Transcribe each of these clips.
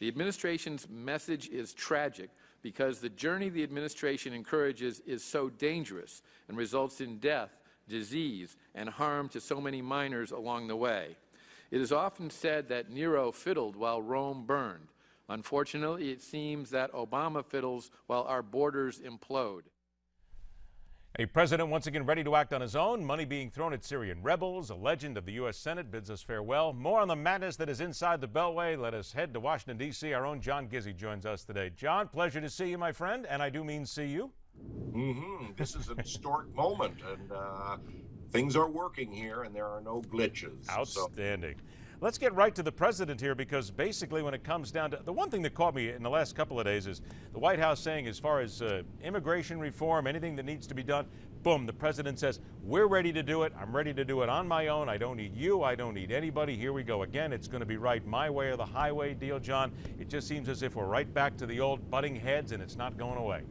The administration's message is tragic because the journey the administration encourages is so dangerous and results in death, disease, and harm to so many minors along the way. It is often said that Nero fiddled while Rome burned. Unfortunately, it seems that Obama fiddles while our borders implode. A president once again ready to act on his own, money being thrown at Syrian rebels, a legend of the U.S. Senate bids us farewell. More on the madness that is inside the Beltway. Let us head to Washington, D.C. Our own John Gizzi joins us today. John, pleasure to see you, my friend, and I do mean see you. This is a historic moment, and things are working here, and there are no glitches. Outstanding. Let's get right to the president here, because basically when it comes down to the one thing that caught me in the last couple of days is the White House saying, as far as immigration reform, anything that needs to be done, boom, the president says, we're ready to do it. I'm ready to do it on my own. I don't need you. I don't need anybody. Here we go again. It's going to be right my way or the highway deal, John. It just seems as if we're right back to the old butting heads, and it's not going away.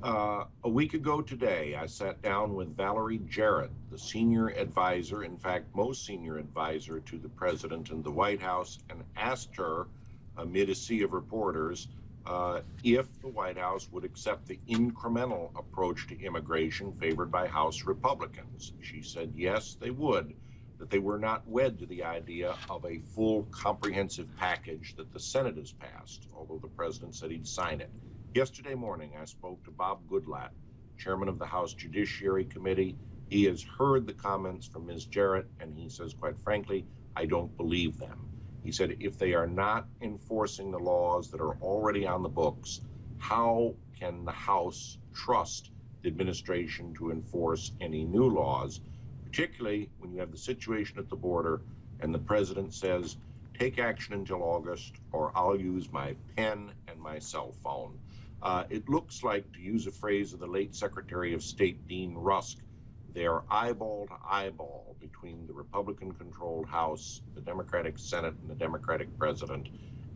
A week ago today, I sat down with Valerie Jarrett, the senior advisor, in fact, most senior advisor to the president in the White House, and asked her, amid a sea of reporters, if the White House would accept the incremental approach to immigration favored by House Republicans. She said yes, they would, that they were not wed to the idea of a full comprehensive package that the Senate has passed, although the president said he'd sign it. Yesterday morning, I spoke to Bob Goodlatte, chairman of the House Judiciary Committee. He has heard the comments from Ms. Jarrett, and he says, quite frankly, I don't believe them. He said, if they are not enforcing the laws that are already on the books, how can the House trust the administration to enforce any new laws, particularly when you have the situation at the border and the president says, take action until August, or I'll use my pen and my cell phone. It looks like, to use a phrase of the late Secretary of State Dean Rusk, they are eyeball to eyeball between the Republican-controlled House, the Democratic Senate, and the Democratic President,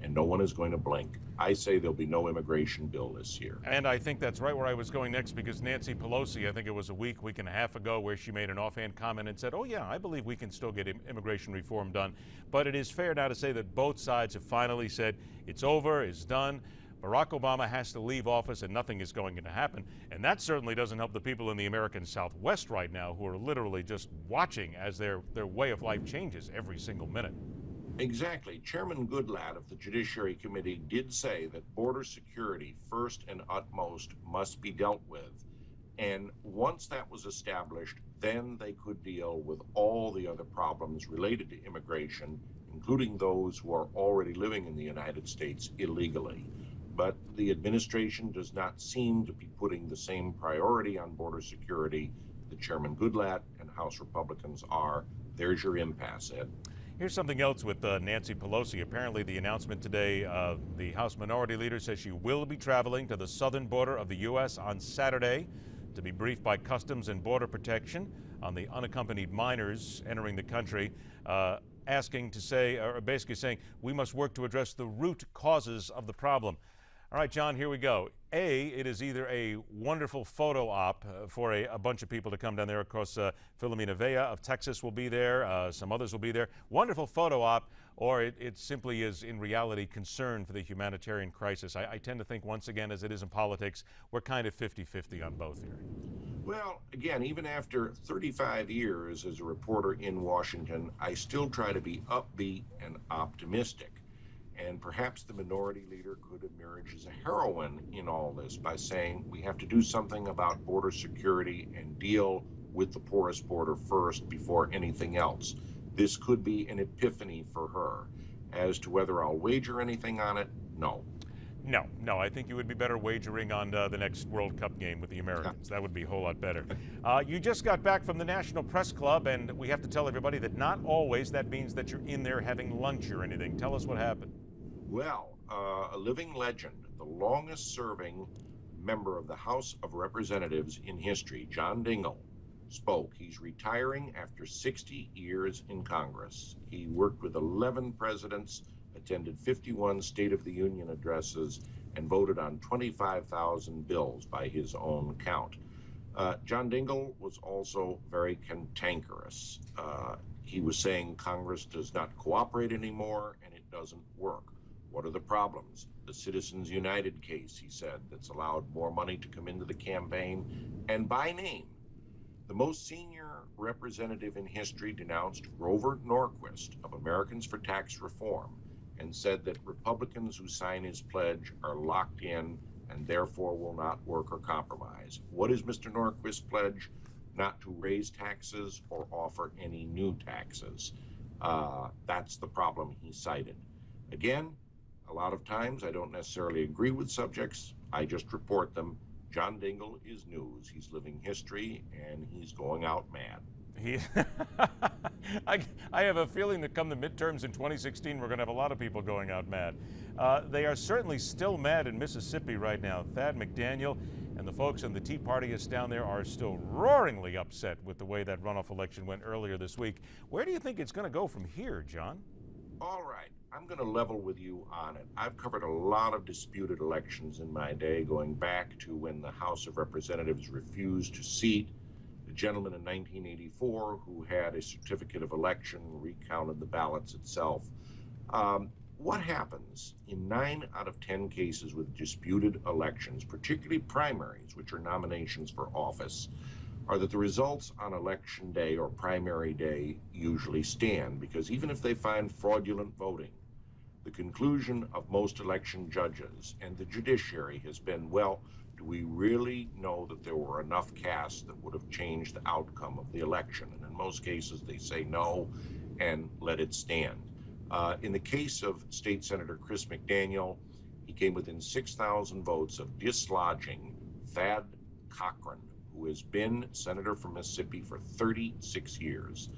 and no one is going to blink. I say there'll be no immigration bill this year. And I think that's right where I was going next, because Nancy Pelosi, I think it was a week and a half ago, where she made an offhand comment and said, oh yeah, I believe we can still get immigration reform done. But it is fair now to say that both sides have finally said it's over, it's done. Barack Obama has to leave office and nothing is going to happen. And that certainly doesn't help the people in the American Southwest right now, who are literally just watching as their way of life changes every single minute. Exactly. Chairman Goodlatte of the Judiciary Committee did say that border security, first and utmost, must be dealt with. And once that was established, then they could deal with all the other problems related to immigration, including those who are already living in the United States illegally. But the administration does not seem to be putting the same priority on border security that Chairman Goodlatte and House Republicans are. There's your impasse, Ed. Here's something else with Nancy Pelosi. Apparently the announcement today, the House Minority Leader says she will be traveling to the southern border of the U.S. on Saturday to be briefed by Customs and Border Protection on the unaccompanied minors entering the country, asking to say, or basically saying, we must work to address the root causes of the problem. All right, John, here we go. It is either a wonderful photo op for a bunch of people to come down there. Of course, Filomena Vea of Texas will be there. Some others will be there. Wonderful photo op, or it simply is, in reality, concern for the humanitarian crisis. I tend to think, once again, as it is in politics, we're kind of 50-50 on both here. Well, again, even after 35 years as a reporter in Washington, I still try to be upbeat and optimistic. And perhaps the minority leader could emerge as a heroine in all this by saying we have to do something about border security and deal with the porous border first before anything else. This could be an epiphany for her. As to whether I'll wager anything on it, no. No, I think you would be better wagering on the next World Cup game with the Americans. That would be a whole lot better. You just got back from the National Press Club, and we have to tell everybody that not always that means that you're in there having lunch or anything. Tell us what happened. Well, a living legend, the longest-serving member of the House of Representatives in history, John Dingell, spoke. He's retiring after 60 years in Congress. He worked with 11 presidents, attended 51 State of the Union addresses, and voted on 25,000 bills by his own count. John Dingell was also very cantankerous. He was saying Congress does not cooperate anymore and it doesn't work. What are the problems? The Citizens United case, he said, that's allowed more money to come into the campaign, and by name. The most senior representative in history denounced Grover Norquist of Americans for Tax Reform and said that Republicans who sign his pledge are locked in and therefore will not work or compromise. What is Mr. Norquist's pledge? Not to raise taxes or offer any new taxes. That's the problem he cited. Again, a lot of times I don't necessarily agree with subjects. I just report them. John Dingell is news. He's living history, and he's going out mad. I have a feeling that come the midterms in 2016, we're going to have a lot of people going out mad. They are certainly still mad in Mississippi right now. Thad McDaniel and the folks in the Tea Partyists down there are still roaringly upset with the way that runoff election went earlier this week. Where do you think it's going to go from here, John? All right, I'm going to level with you on it. I've covered a lot of disputed elections in my day, going back to when the House of Representatives refused to seat the gentleman in 1984 who had a certificate of election, recounted the ballots itself. What happens in 9 out of 10 cases with disputed elections, particularly primaries, which are nominations for office, are that the results on election day or primary day usually stand, because even if they find fraudulent voting, the conclusion of most election judges and the judiciary has been, well, do we really know that there were enough casts that would have changed the outcome of the election? And in most cases, they say no and let it stand. In the case of State Senator Chris McDaniel, he came within 6,000 votes of dislodging Thad Cochran, who has been senator from Mississippi for 36 years.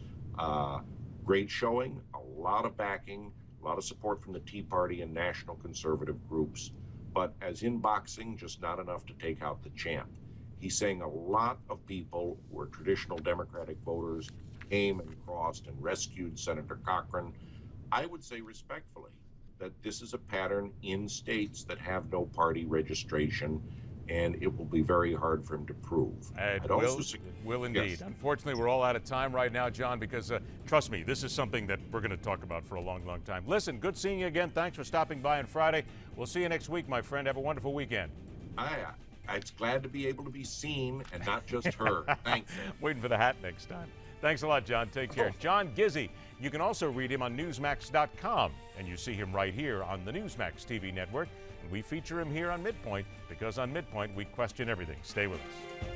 Great showing, a lot of backing, a lot of support from the Tea Party and national conservative groups, but as in boxing, just not enough to take out the champ. He's saying a lot of people who are traditional Democratic voters came and crossed and rescued Senator Cochran. I would say respectfully that this is a pattern in states that have no party registration, and it will be very hard for him to prove. It will indeed. Yes. Unfortunately, we're all out of time right now, John, because trust me, this is something that we're going to talk about for a long, long time. Listen, good seeing you again. Thanks for stopping by on Friday. We'll see you next week, my friend. Have a wonderful weekend. It's glad to be able to be seen and not just heard. Thanks. Waiting for the hat next time. Thanks a lot, John. Take care. John Gizzi. You can also read him on Newsmax.com, and you see him right here on the Newsmax TV network. And we feature him here on Midpoint, because on Midpoint we question everything. Stay with us.